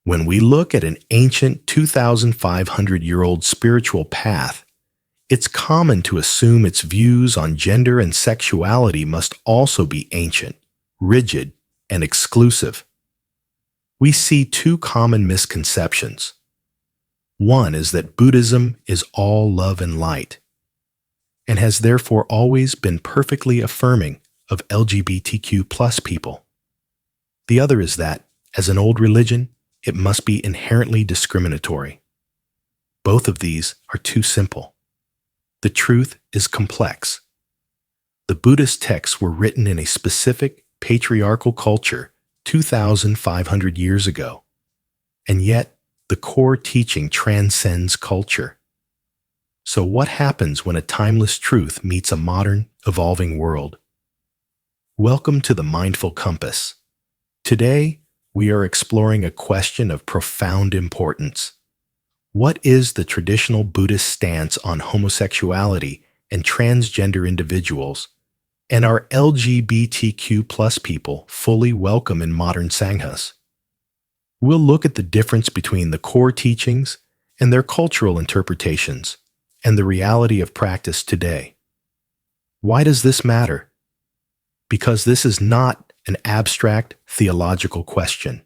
When we look at an ancient 2,500-year-old spiritual path, it's common to assume its views on gender and sexuality must also be ancient, rigid, and exclusive. We see two common misconceptions. One is that Buddhism is all love and light, and has therefore always been perfectly affirming of LGBTQ+ people. The other is that, as an old religion, it must be inherently discriminatory. Both of these are too simple. The truth is complex. The Buddhist texts were written in a specific patriarchal culture 2,500 years ago, and yet the core teaching transcends culture. So what happens when a timeless truth meets a modern, evolving world? Welcome to the Mindful Compass. Today, we are exploring a question of profound importance. What is the traditional Buddhist stance on homosexuality and transgender individuals, and are LGBTQ+ people fully welcome in modern sanghas? We'll look at the difference between the core teachings and their cultural interpretations, and the reality of practice today. Why does this matter? Because this is not an abstract theological question.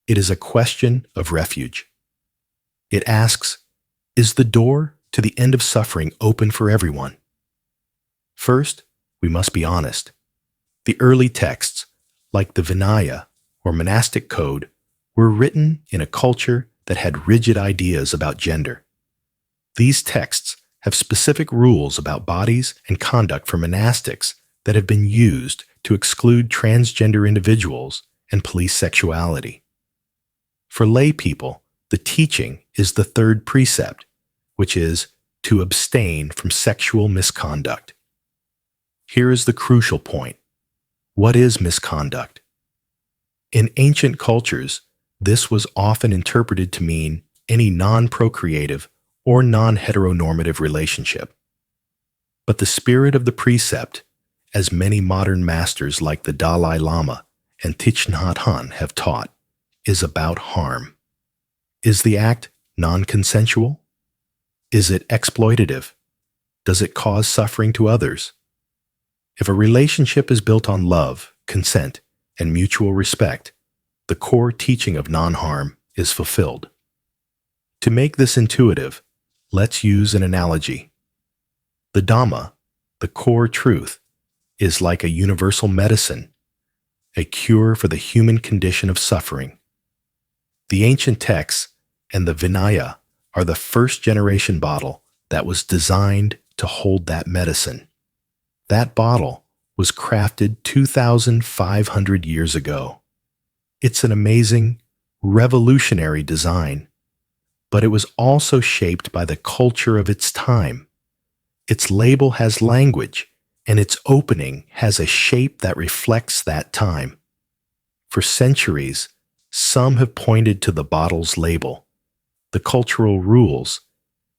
It is a question of refuge. It asks, is the door to the end of suffering open for everyone? First, we must be honest. The early texts, like the Vinaya or monastic code, were written in a culture that had rigid ideas about gender. These texts have specific rules about bodies and conduct for monastics that have been used to exclude transgender individuals and police sexuality. For lay people, the teaching is the third precept, which is to abstain from sexual misconduct. Here is the crucial point. What is misconduct? In ancient cultures, this was often interpreted to mean any non-procreative or non-heteronormative relationship. But the spirit of the precept, as many modern masters like the Dalai Lama and Thich Nhat Hanh have taught, is about harm. Is the act non-consensual? Is it exploitative? Does it cause suffering to others? If a relationship is built on love, consent, and mutual respect, the core teaching of non-harm is fulfilled. To make this intuitive, let's use an analogy. The Dhamma, the core truth, is like a universal medicine, a cure for the human condition of suffering. The ancient texts and the Vinaya are the first-generation bottle that was designed to hold that medicine. That bottle was crafted 2,500 years ago. It's an amazing, revolutionary design, but it was also shaped by the culture of its time. Its label has language, and its opening has a shape that reflects that time. For centuries, some have pointed to the bottle's label, the cultural rules,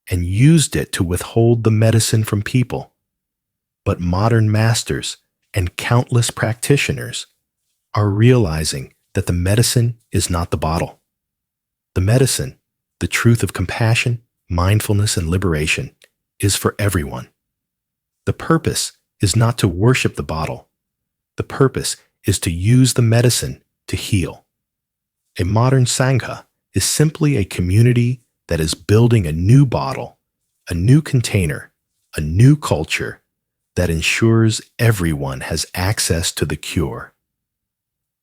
and used it to withhold the medicine from people. But modern masters and countless practitioners are realizing that the medicine is not the bottle. The medicine, the truth of compassion, mindfulness, and liberation, is for everyone. The purpose is not to worship the bottle. The purpose is to use the medicine to heal. A modern sangha is simply a community that is building a new bottle, a new container, a new culture that ensures everyone has access to the cure.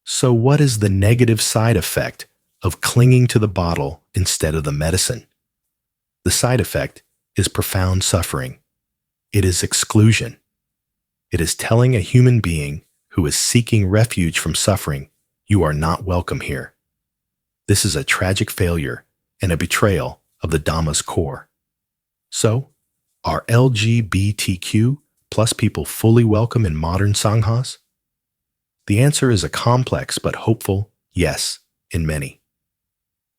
So what is the negative side effect of clinging to the bottle instead of the medicine? The side effect is profound suffering. It is exclusion. It is telling a human being who is seeking refuge from suffering, you are not welcome here. This is a tragic failure and a betrayal of the Dhamma's core. So, are LGBTQ+ people fully welcome in modern sanghas? The answer is a complex but hopeful yes in many.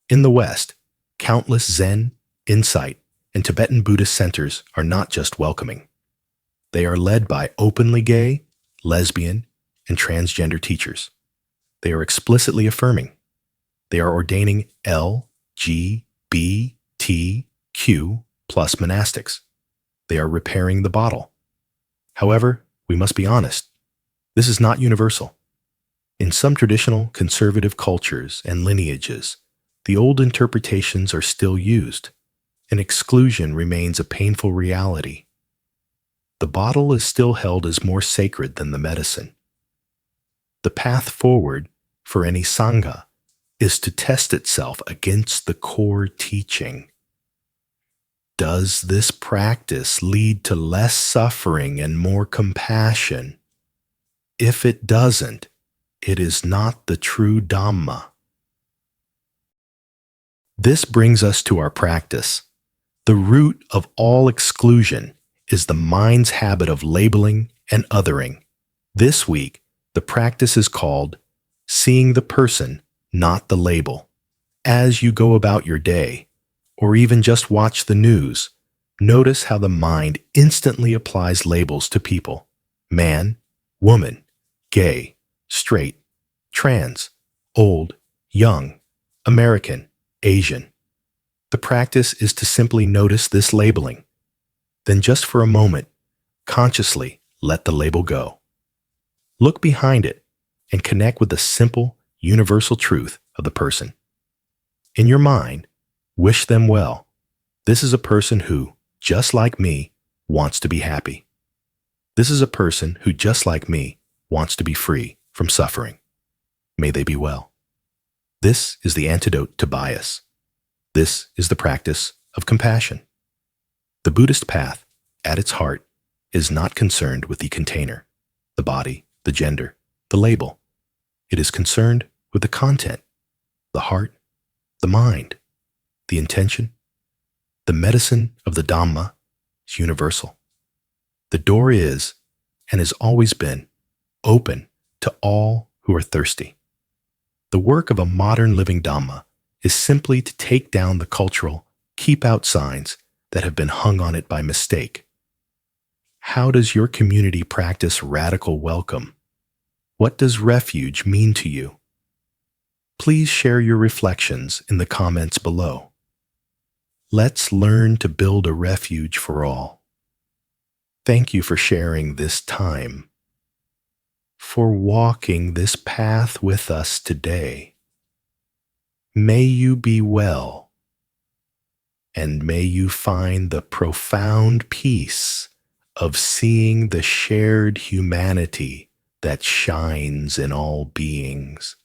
In the West, countless Zen, Insight, and Tibetan Buddhist centers are not just welcoming. They are led by openly gay, lesbian, and transgender teachers. They are explicitly affirming. They are ordaining LGBTQ plus monastics. They are repairing the bottle. However, we must be honest, this is not universal. In some traditional conservative cultures and lineages, the old interpretations are still used, and exclusion remains a painful reality. The bottle is still held as more sacred than the medicine. The path forward for any sangha is to test itself against the core teaching. Does this practice lead to less suffering and more compassion? If it doesn't, it is not the true Dhamma. This brings us to our practice. The root of all exclusion is the mind's habit of labeling and othering. This week, the practice is called seeing the person, not the label. As you go about your day, or even just watch the news, notice how the mind instantly applies labels to people: man, woman, gay, straight, trans, old, young, American, Asian. The practice is to simply notice this labeling. Then just for a moment, consciously let the label go. Look behind it and connect with the simple, universal truth of the person. In your mind, wish them well. This is a person who, just like me, wants to be happy. This is a person who, just like me, wants to be free from suffering. May they be well. This is the antidote to bias. This is the practice of compassion. The Buddhist path, at its heart, is not concerned with the container, the body, the gender, the label. It is concerned with the content, the heart, the mind, the intention. The medicine of the Dhamma is universal. The door is, and has always been, open to all who are thirsty. The work of a modern living Dhamma is simply to take down the cultural keep out signs that have been hung on it by mistake. How does your community practice radical welcome? What does refuge mean to you? Please share your reflections in the comments below. Let's learn to build a refuge for all. Thank you for sharing this time, for walking this path with us today. May you be well, and may you find the profound peace of seeing the shared humanity that shines in all beings.